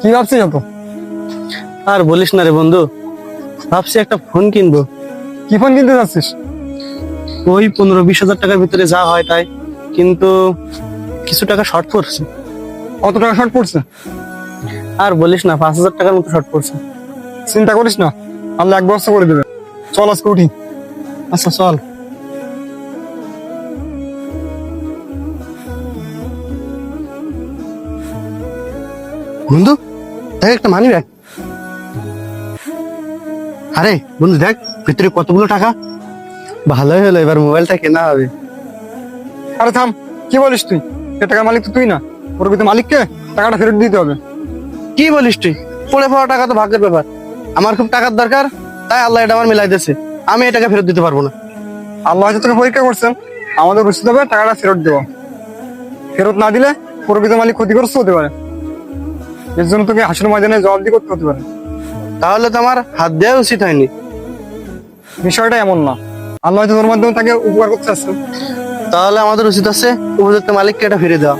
কি ভাবছিস তো? আর বলিস না রে বন্ধু, ভাবছি একটা ফোন কিনবো। কি ফোন কিনতে যাচ্ছিস? ওই 15-20 হাজার টাকার ভিতরে যা হয় তাই, কিন্তু কিছু টাকা শর্ট পড়ছে। কত টাকা শর্ট পড়ছে? আর বলিস না, 5,000 টাকার মতো শর্ট পড়ছে। চিন্তা করিস না, আল্লাহ এক ব্যবস্থা করে দেবে। চল আজকে উঠি। আচ্ছা চল। বন্ধু দেখ, একটা মানি ব্যাগ। আরে বন্ধু দেখ, ভিতরে কতগুলো টাকা। ভালোই হলো, এবার মোবাইলটা কেনা হবে। আরে থাম, কি বলিস তুই? এ টাকার মালিক তো তুই না, প্রকৃত মালিককে টাকাটা ফেরত দিতে হবে। কি বলিস তুই? পড়ে পাওয়া টাকা তো ভাগ্যের ব্যাপার। আমার খুব টাকার দরকার, তাই আল্লাহ এটা আমার মিলাই দিয়েছে। আমি এই টাকা ফেরত দিতে পারবো না। আল্লাহ হয়তো তোকে পরীক্ষা করছেন, আমাদের উচিত হবে টাকাটা ফেরত দেওয়া। ফেরত না দিলে প্রকৃত মালিক ক্ষতিগ্রস্ত হতে পারে। এর জন্য তোকে হাসির ময়দানে জবাবদিহি করতে হতে পারে। তাহলে তো আমার হাত দেওয়া উচিত হয়নি। বিষয়টা এমন না, আল্লাহ হয়তো তোর মাধ্যমে তাকে উপকার করতে চাচ্ছেন। তাহলে আমাদের উচিত আছে উপযুক্ত মালিককে এটা ফিরে দেওয়া।